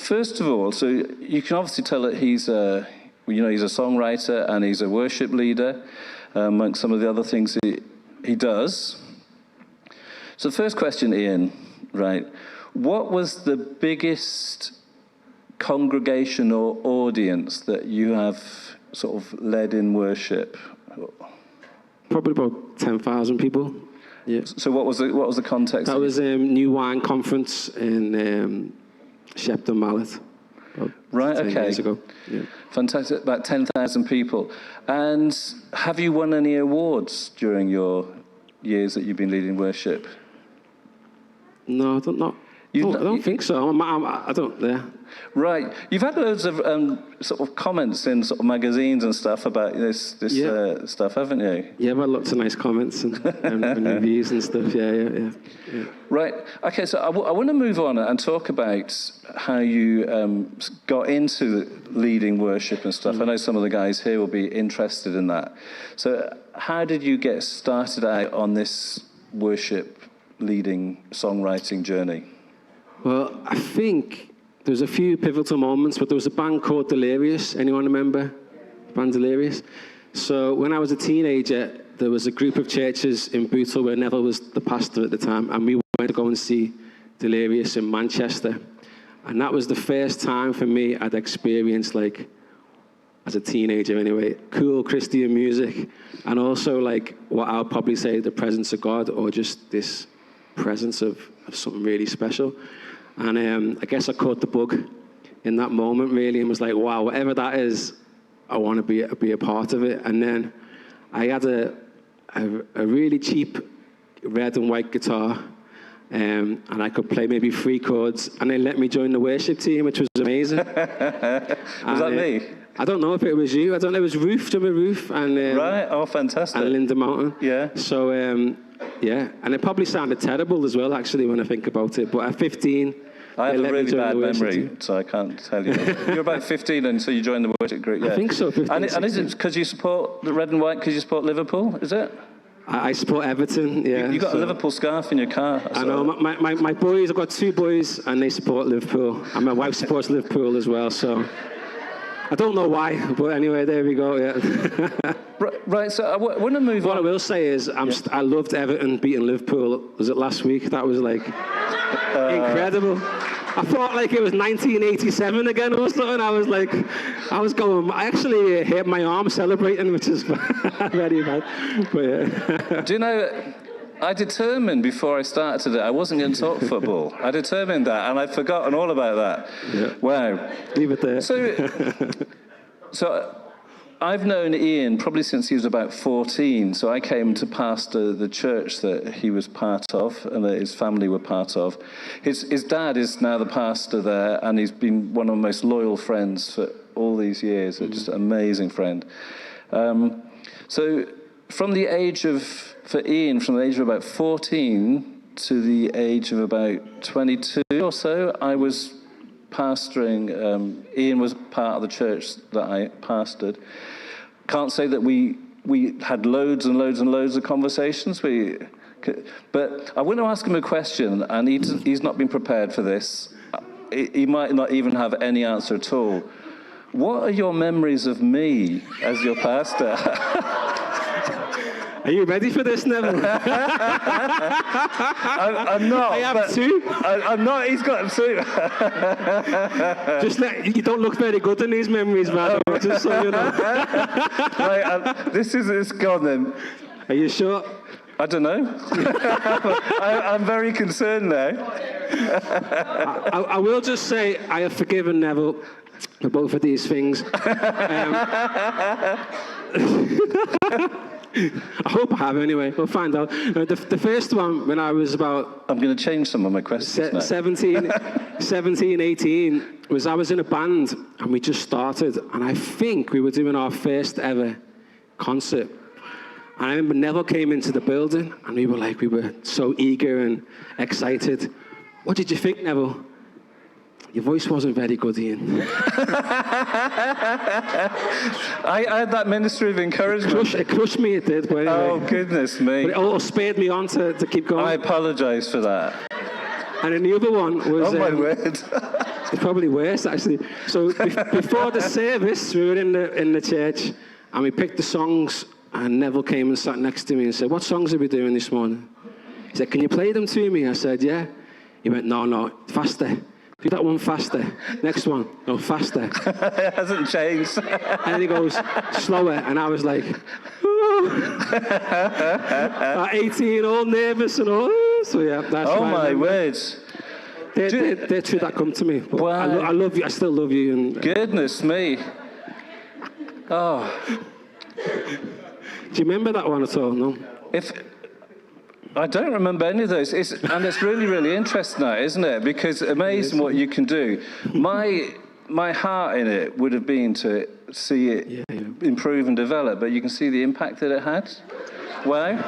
first of all, so you can obviously tell that he's a songwriter and he's a worship leader, amongst some of the other things he does. So the first question, Ian, right? What was the biggest congregation or audience that you have sort of led in worship? Probably about 10,000 people. Yeah. So what was the context? That was New Wine Conference in Shepton Mallet. Right, 10 okay. years ago. Yeah. Fantastic, about 10,000 people. And have you won any awards during your years that you've been leading worship? No, I don't think so. I don't, yeah. Right. You've had loads of sort of comments in sort of magazines and stuff about this stuff, haven't you? Yeah, I've had lots of nice comments and reviews and stuff, yeah. Right. Okay, so I want to move on and talk about how you got into leading worship and stuff. I know some of the guys here will be interested in that. So how did you get started out on this worship leading songwriting journey? Well, I think there's a few pivotal moments, but there was a band called Delirious. Anyone remember the band Delirious? So when I was a teenager, there was a group of churches in Bootle where Neville was the pastor at the time, and we went to go and see Delirious in Manchester. And that was the first time for me I'd experienced, like, as a teenager anyway, cool Christian music, and also, like, what I'll probably say, the presence of God, or just this presence of something really special. And I guess I caught the bug in that moment, really, and was like, wow, whatever that is, I want to be a part of it. And then I had a really cheap red and white guitar, and I could play maybe 3 chords, and they let me join the worship team, which was amazing. Was that me? I don't know if it was you. I don't know. It was Ruth, do you remember Ruth? And, right, oh, fantastic. And Linda Mountain. Yeah. So, yeah, and it probably sounded terrible as well, actually, when I think about it. But at 15... I have a really bad memory, so I can't tell you. You're about 15, and so you joined the worship group, yeah. I think so, 15, And is it because you support the red and white, because you support Liverpool, is it? I support Everton, yeah. You've got a Liverpool scarf in your car. I know, my boys, I've got 2 boys, and they support Liverpool. And my wife supports Liverpool as well, so... I don't know why, but anyway, there we go, yeah. Right, so I want to move on. What I will say is, I loved Everton beating Liverpool. Was it last week? That was, like, incredible. I thought, like, it was 1987 again or something. I actually hit my arm celebrating, which is very bad. But, yeah. Do you know... I determined before I started today I wasn't going to talk football. I determined that, and I'd forgotten all about that. Yeah. Wow. Leave it there. So I've known Ian probably since he was about 14, so I came to pastor the church that he was part of and that his family were part of. His dad is now the pastor there, and he's been one of my most loyal friends for all these years, just an amazing friend. So from the age of about 14 to the age of about 22 or so, I was pastoring. Ian was part of the church that I pastored. Can't say that we had loads and loads and loads of conversations. But I want to ask him a question, and he's not been prepared for this. He might not even have any answer at all. What are your memories of me as your pastor? Are you ready for this, Neville? I'm not. I have 2. I'm not. He's got 2. You don't look very good in these memories, man. Just so you know. Right, it's gone then. Are you sure? I don't know. I'm very concerned now. I will just say I have forgiven Neville for both of these things. I hope I have anyway. We'll find out. The first one, when I was about... I'm going to change some of my questions now. 17, 18, I was in a band, and we just started, and I think we were doing our first ever concert. And I remember Neville came into the building, and we were so eager and excited. What did you think, Neville? Your voice wasn't very good, Ian. I had that ministry of encouragement. It crushed me, it did. But anyway. Oh, goodness me. But it all spurred me on to keep going. I apologise for that. And then the other one was... Oh, my word. It's probably worse, actually. So before the service, we were in the church, and we picked the songs, and Neville came and sat next to me and said, "What songs are we doing this morning?" He said, "Can you play them to me?" I said, "Yeah." He went, No, faster. Do that one faster. Next one, no, faster. It hasn't changed. And then he goes, slower. And I was like, oh. At 18, all nervous and all. So yeah, that's Oh why my words. They're two that come to me. But Wow. I love you. I still love you. And Goodness me. Oh. do you remember that one at all? No? I don't remember any of those. And it's really, really interesting now, isn't it? Because amazing what you can do. My heart in it would have been to see it improve and develop, but you can see the impact that it had. Wow.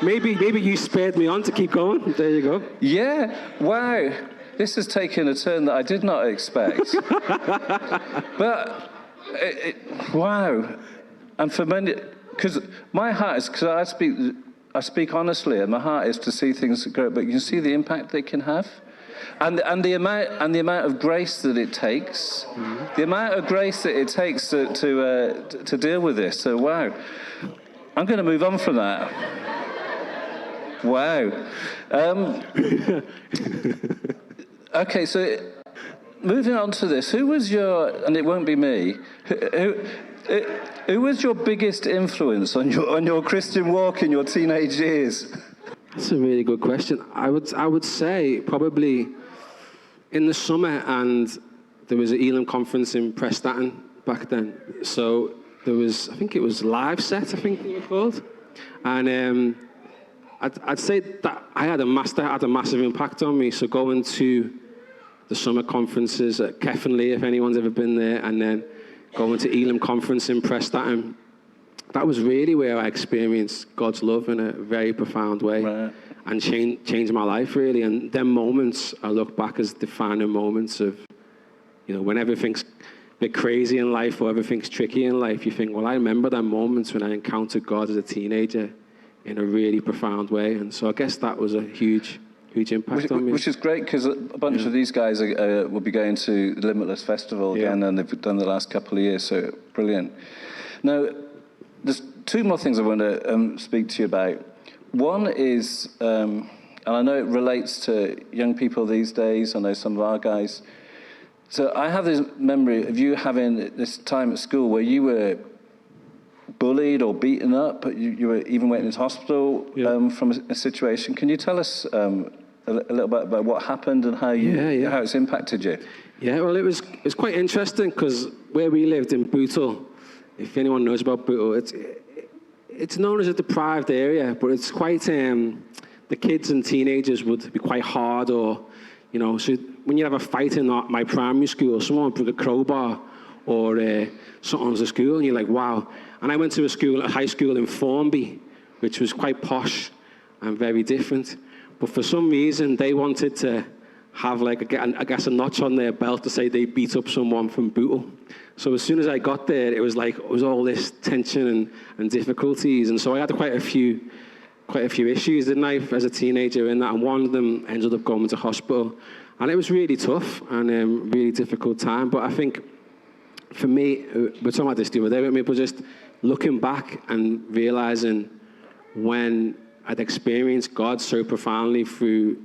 Maybe you spurred me on to keep going. There you go. Yeah. Wow. This has taken a turn that I did not expect. But, wow. And for many... Because my heart is, because I speak honestly, and my heart is to see things grow, but you can see the impact they can have, and the amount of grace that it takes, the amount of grace that it takes to deal with this. So wow, I'm going to move on from that. Wow. Okay, so moving on to this, who was your, and it won't be me, who was your biggest influence on your Christian walk in your teenage years? That's a really good question. I would say probably in the summer, and there was an Elam conference in Prestatyn back then. So there was, I think it was Live Set, I think they were called. And I'd say that had a massive impact on me. So going to the summer conferences at Kefenly, if anyone's ever been there, and then going to Elam conference in Prestatyn, that was really where I experienced God's love in a very profound way, right. And changed my life, really. And them moments I look back as defining moments of, when everything's a bit crazy in life or everything's tricky in life, you think, well, I remember them moments when I encountered God as a teenager in a really profound way. And so I guess that was a huge impact on me. Which is great, because a bunch of these guys will be going to the Limitless Festival again, and they've done the last couple of years, so brilliant. Now, there's two more things I want to speak to you about. One is, and I know it relates to young people these days, I know some of our guys. So I have this memory of you having this time at school where you were bullied or beaten up, you were even went into hospital from a situation. Can you tell us a little bit about what happened and how it's impacted you? Yeah, well, it was quite interesting, because where we lived in Bootle, if anyone knows about Bootle, it's known as a deprived area, but it's quite, the kids and teenagers would be quite hard, or, so when you have a fight in my primary school, someone would put a crowbar or something to the school, and you're like, wow. And I went to a high school in Formby, which was quite posh and very different. But for some reason, they wanted to have, I guess, a notch on their belt to say they beat up someone from Bootle. So as soon as I got there, it was all this tension and difficulties. And so I had quite a few issues, didn't I, as a teenager in that. And one of them ended up going to hospital. And it was really tough and a really difficult time. But I think, for me, we're talking about this the other day with me, but just looking back and realizing when I'd experienced God so profoundly through,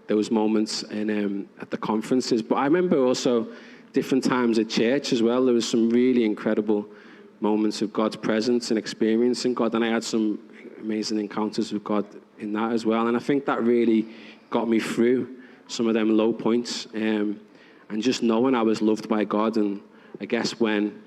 those moments at the conferences. But I remember also different times at church as well. There was some really incredible moments of God's presence and experiencing God. And I had some amazing encounters with God in that as well. And I think that really got me through some of them low points. And just knowing I was loved by God. And I guess when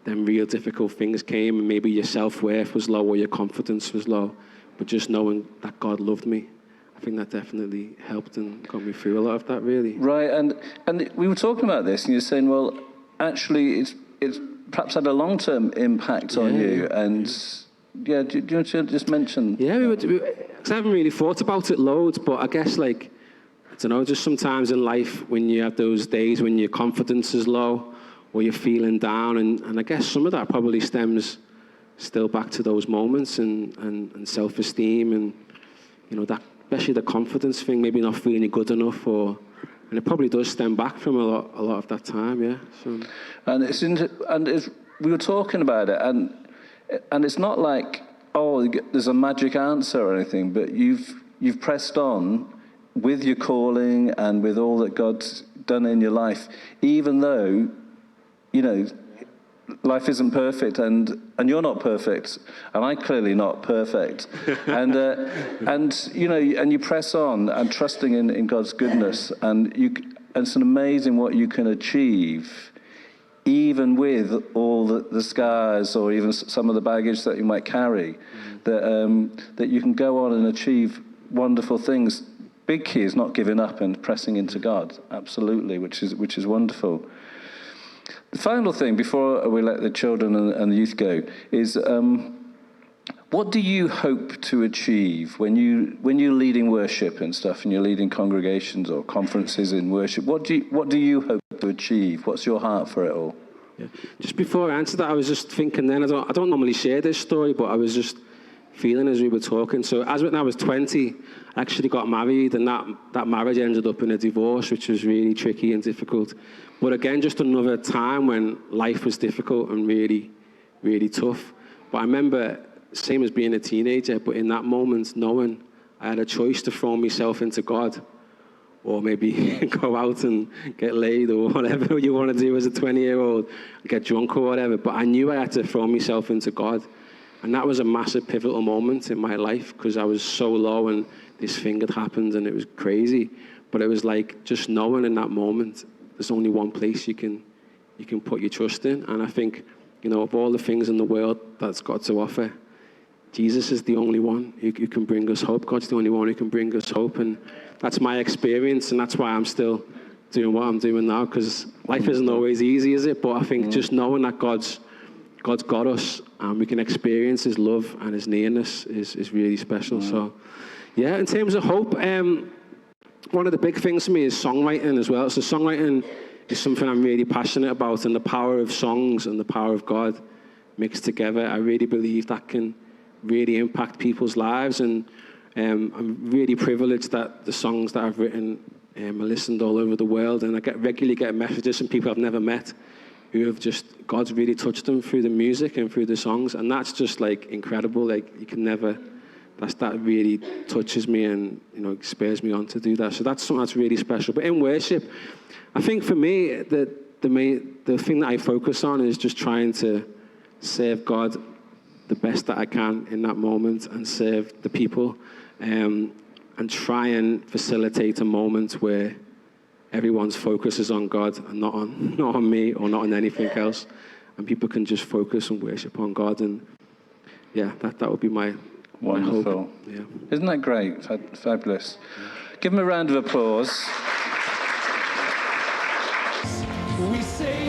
them real difficult things came, and maybe your self-worth was low or your confidence was low, but just knowing that God loved me, I think that definitely helped and got me through a lot of that, really. Right, and we were talking about this, and you're saying, well, actually, it's perhaps had a long-term impact on you, and do you want to just mention? Yeah, because I haven't really thought about it loads, but I guess, I don't know, just sometimes in life when you have those days when your confidence is low or you're feeling down, and I guess some of that probably stems still back to those moments and self-esteem and, especially the confidence thing, maybe not feeling good enough, and it probably does stem back from a lot of that time, yeah. So. And we were talking about it, and it's not like, oh, there's a magic answer or anything, but you've pressed on with your calling and with all that God's done in your life, even though, you know, life isn't perfect, and you're not perfect, and I'm clearly not perfect, and you know, and you press on and trusting in God's goodness, and it's an amazing what you can achieve, even with all the scars or even some of the baggage that you might carry, that you can go on and achieve wonderful things. Big key is not giving up and pressing into God, absolutely, which is wonderful. The final thing, before we let the children and the youth go, is what do you hope to achieve when you're leading worship and stuff, and you're leading congregations or conferences in worship? What do you hope to achieve? What's your heart for it all? Yeah. Just before I answer that, I was just thinking then, I don't normally share this story, but I was just feeling as we were talking. So when I was 20, I actually got married, and that marriage ended up in a divorce, which was really tricky and difficult. But again, just another time when life was difficult and really, really tough. But I remember, same as being a teenager, but in that moment, knowing I had a choice to throw myself into God, or maybe go out and get laid, or whatever you want to do as a 20-year-old, get drunk or whatever. But I knew I had to throw myself into God. And that was a massive pivotal moment in my life, because I was so low and this thing had happened and it was crazy. But it was like just knowing in that moment, there's only one place you can put your trust in. And I think, you know, of all the things in the world that's got to offer, Jesus is the only one who can bring us hope. God's the only one who can bring us hope. And that's my experience, and that's why I'm still doing what I'm doing now, because life isn't always easy, is it? But I think just knowing that God's got us, and we can experience his love and his nearness is really special. So, yeah, in terms of hope, one of the big things for me is songwriting as well. So songwriting is something I'm really passionate about, and the power of songs and the power of God mixed together, I really believe that can really impact people's lives. And I'm really privileged that the songs that I've written are listened all over the world, and I regularly get messages from people I've never met who have God's really touched them through the music and through the songs, and that's just like incredible. Like you can never, that really touches me and, you know, spurs me on to do that. So that's something that's really special. But in worship, I think for me, the thing that I focus on is just trying to serve God the best that I can in that moment, and serve the people, and try and facilitate a moment where everyone's focus is on God and not on me or not on anything else, and people can just focus and worship on God. And yeah, that would be my wonderful hope. Yeah. Isn't that great? Fabulous. Give them a round of applause. We say